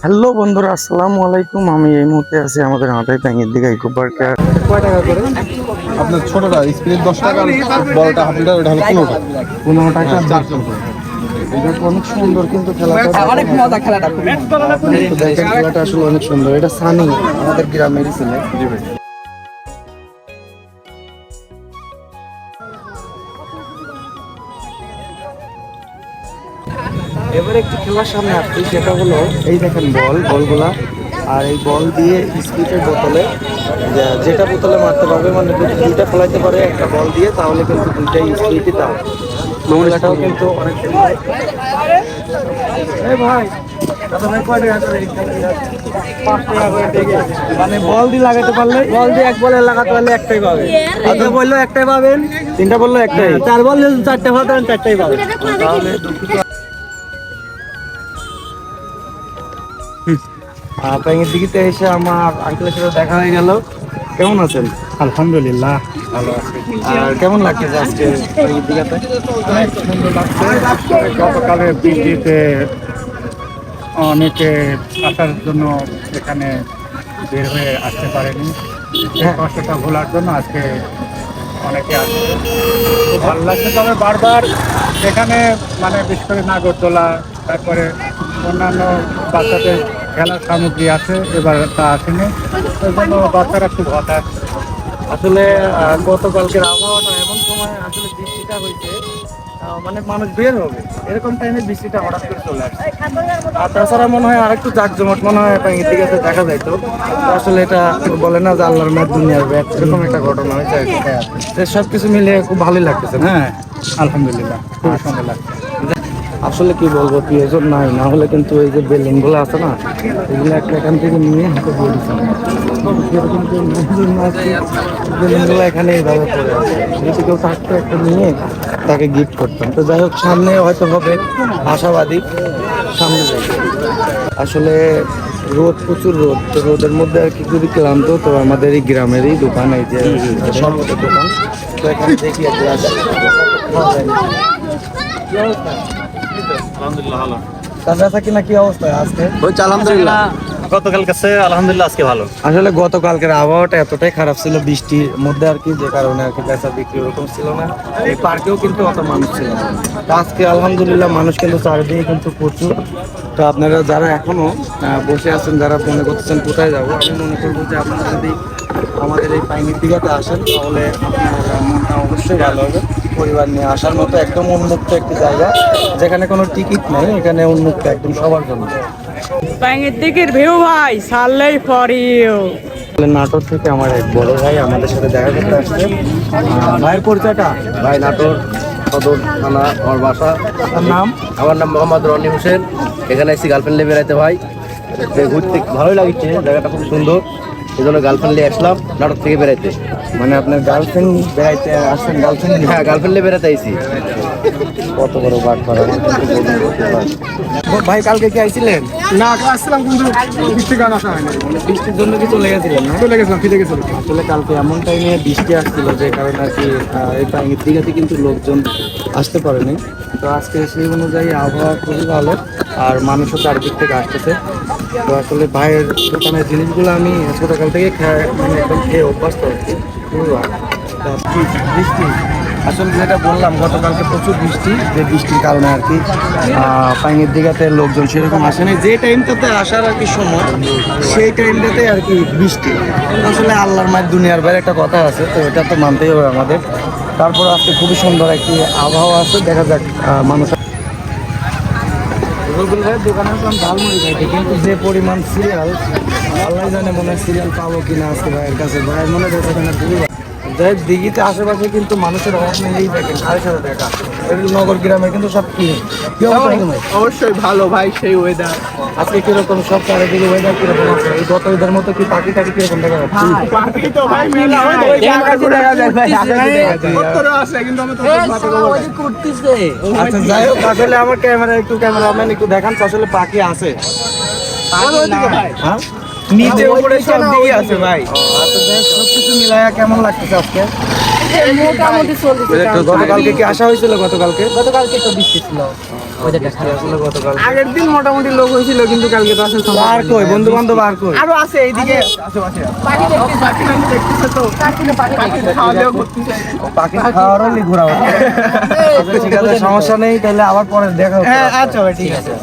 Hello বন্ধুরা, আসসালামু আলাইকুম। আমি এই মুহূর্তে আছি আমাদের হাটাই ট্যাঙ্গের দিকে ইকো পার্কে। কয় টাকা করে আপনার ছোটটা স্প্রিট 10 টাকা, বড়টা হাফ লিটার, ওটা হলো 15 টাকা। 15 টাকা 4 টাকা। এটা অনেক সুন্দর কিন্তু খেলাটা, অনেক মজা খেলাটা। দেখেন খেলাটা আসলে অনেক সুন্দর। এটা সানি আমাদের গ্রামেরই ছেলে। জি ভাই। এবারে একটি খেলার সামনে আসছি, সেটা হলো এই দেখেন বলগুলা, আর এই বল দিয়ে স্পিডের বোতলে যেটা বোতলে মারতে পারবে, মানে দুইটা ফেলাইতে পারে একটা বল দিয়ে, তাহলে কিন্তু দুইটাই স্পিডই তাও। খেলাটাও কিন্তু অনেক সুন্দর। এই ভাই মানে বল দিয়ে লাগাতে পারলে, বল দিয়ে এক বলে লাগাতে পারলে একটাই পাবে। আচ্ছা বললো একটাই পাবেন, তিনটা বললো একটাই, চার বল চারটে পাবেন, চারটাই পাবেন। তাহলে আপনার দিকে এসে আমার আঙ্কেলের সাথে দেখা হয়ে গেল। কেমন আছেন? আলহামদুলিল্লাহ ভালো আছি। আর কেমন লাগতেছে আজকে দিঘাতে? অনেক সুন্দর লাগছে। গতকালের বৃষ্টিতে অনেকে আসার জন্য এখানে বের হয়ে আসতে পারেনি। এই কষ্টটা ভোলার জন্য আজকে অনেকে আসছে, খুব ভালো লাগছে। তবে বারবার এখানে মানে বিশেষ করে নাগরদোলা, তারপরে অন্যান্য বাচ্চাদের খেলার সামগ্রী আছে, এবার তা আসেনি। ওই জন্য বাচ্চারা খুব হতাশ। আসলে গতকালকের আবহাওয়াটা এমন সময় আসলে বৃষ্টিটা হয়েছে, মানে মানুষ বের হবে এরকম টাইমে বৃষ্টিটা হঠাৎ করে চলে আসে। আর তাছাড়া মনে হয় আরেকটু জাঁকজমট মনে হয় দিকে দেখা যাইতো। তো আসলে এটা বলে না যে আল্লাহর মেয়ে দুনিয়ার ব্যাগ, এরকম একটা ঘটনা হয়েছে আর কি। তো সব কিছু মিলিয়ে খুব ভালোই লাগতেছে না? হ্যাঁ আলহামদুলিল্লাহ খুব সুন্দর লাগছে। আসলে কি বলবো, প্রিয়জন নাই না হলে কিন্তু এই যে বেলুন গুলো আছে না, এগুলো একটা এখান থেকে নিয়ে হাতে দিয়ে দিচ্ছেন। বেলুন গুলো এখানে এইভাবে পড়ে আছে, যদি কেউ থাকতো একটা নিয়ে তাকে গিফট করতাম। তো যাই হোক, সামনে হয়তো হবে, আশাবাদী সামনে যাই। আসলে রোদ, প্রচুর রোদ। তো রোদের মধ্যে আর কি খুবই ক্লান্ত। তো আমাদের এই গ্রামেরই দোকান, এই যে শরবতের দোকান, তো এখানে দেখি আর কি আসে। আলহামদুলিল্লাহ ভালো। তার ব্যথা কিনা কি অবস্থা আজকে? ওই আলহামদুলিল্লাহ। গতকাল কাছে আলহামদুলিল্লাহ আজকে ভালো। আসলে গতকালকের আবহাওয়াটা এতটাই খারাপ ছিল বৃষ্টির মধ্যে আর কি, যে কারণে আর কি বেচা বিক্রি ওরকম ছিল না। এই পার্কেও কিন্তু অত মানুষ ছিল না। তো আজকে আলহামদুলিল্লাহ মানুষ কিন্তু চারিদিকে কিন্তু প্রচুর। তো আপনারা যারা এখনো বসে আছেন, যারা মনে করতেছেন কোথায় যাবো, আমি মনে করবো যে আপনারা যদি আমাদের এই পাইনির দিঘাতে আসেন, তাহলে আপনার মনটা অবশ্যই ভালো হবে। পরিবার নিয়ে আসার মতো একদম উন্মুক্ত একটি জায়গা, যেখানে কোনো টিকিট নেই, এখানে উন্মুক্ত একদম সবার জন্য। বাইরের দিকের ভিউ ভাই সারলেই ফর ইউ। নাটোর থেকে আমার এক বড় ভাই আমাদের সাথে দেখা করতে আসছে। ভাইয়ের পরিচয়টা? ভাই নাটোর সদর থানা আমার বাসা। তার নাম? আমার নাম মোহাম্মদ রনি হোসেন। এখানে এসেছি গার্লফ্রেন্ড নিয়ে বেড়াইতে ভাই। ঘুরতে ভালোই লাগছে, জায়গাটা খুব সুন্দর, এই জন্য গার্লফ্রেন্ড নিয়ে আসলাম নাটোর থেকে বেড়াইতে। মানে আপনার গার্লফ্রেন্ড বেড়াইতে আসছেন? গার্লফ্রেন্ড? হ্যাঁ গার্লফ্রেন্ড নিয়ে বেড়াতে আইছি। কত বড় বাট করা ভাই। কালকে কি আইছিলেন? না আসছিলাম কিন্তু বৃষ্টির কারণে আসা হয়নি। বৃষ্টির জন্য কি চলে গেছিলেন না? চলে গেছিলাম, ফিরে গেছিলাম। আসলে কালকে এমন টাইমে বৃষ্টি আসছিল, যে কারণে আর কি এই টাইমের দিঘাতে কিন্তু লোকজন আসতে পারেনি। তো আজকে সেই অনুযায়ী আবহাওয়া খুবই ভালো, আর মানুষও চারদিক থেকে আসতেছে। তো আসলে ভাইয়ের দোকানের জিনিসগুলো আমি ছোটকাল থেকে মানে একদম খেয়ে অভ্যস্ত হচ্ছি। খুবই ভালো। বৃষ্টি আসলে যেটা বললাম, গতকালকে প্রচুর বৃষ্টি, যে বৃষ্টির কারণে আর কি পাইনের দিঘাতে লোকজন সেরকম আসেনি। যে টাইমটাতে আসার আর কি সময়, সেই টাইমটাতে আর কি বৃষ্টি। আসলে আল্লাহর মায়ের দুনিয়ার বাইরে একটা কথা আছে, তো এটা তো মানতেই হবে আমাদের। তারপর আজকে খুবই সুন্দর একটি আবহাওয়া আছে, দেখা যাক মানুষ। রবিউল ভাইয়ের দোকানে আসলাম ঝালমুড়ি খাইতে, কিন্তু যে পরিমাণ সিরিয়াল, আল্লাহ জানে মনে হয় সিরিয়াল পাবো কিনা আজকে ভাইয়ের কাছে। ভাইয়ের মনে হচ্ছে না খুবই যাই দিঘিতে আশেপাশে কিন্তু মানুষের অভাব নেই। এই দেখেন কারের সাথে দেখা, নগর গ্রামে কিন্তু সব কি অবশ্যই ভালো ভাই, সেই ওয়েদার আজকে কিরকম সব চারিদিকে ওয়েদার কিরকম আছে? এই গত ঈদের মতো কি পাখি টাকি কিরকম দেখা যাচ্ছে? পাখি তো ভাই মেলা হয় না, দেখা যায় ভাই, কতটা আছে কিন্তু আমি তো করতেছে। আচ্ছা যাই হোক, আসলে আমার ক্যামেরাম্যান একটু দেখান তো, আসলে পাখি আছে? হ্যাঁ নিচে উপরে সব দিকে আছে ভাই। আচ্ছা যাই হোক, সবকিছু মিলায়া কেমন লাগতেছে আজকে? মোটামুটি চলতেছে। গতকালকে কি আসা হয়েছিল? গতকালকে গতকালকে তো বৃষ্টি ছিল। বৃষ্টি আসলে গতকাল আগের দিন মোটামুটি লোক হয়েছিল কিন্তু কালকে তো আসলে আর কই বন্ধু বান্ধব আর কই আরো আছে এইদিকে পাখি খাওয়ারও ঘোরা ঠিক আছে সমস্যা নেই তাহলে আবার পরে দেখা হবে আচ্ছা ভাই ঠিক আছে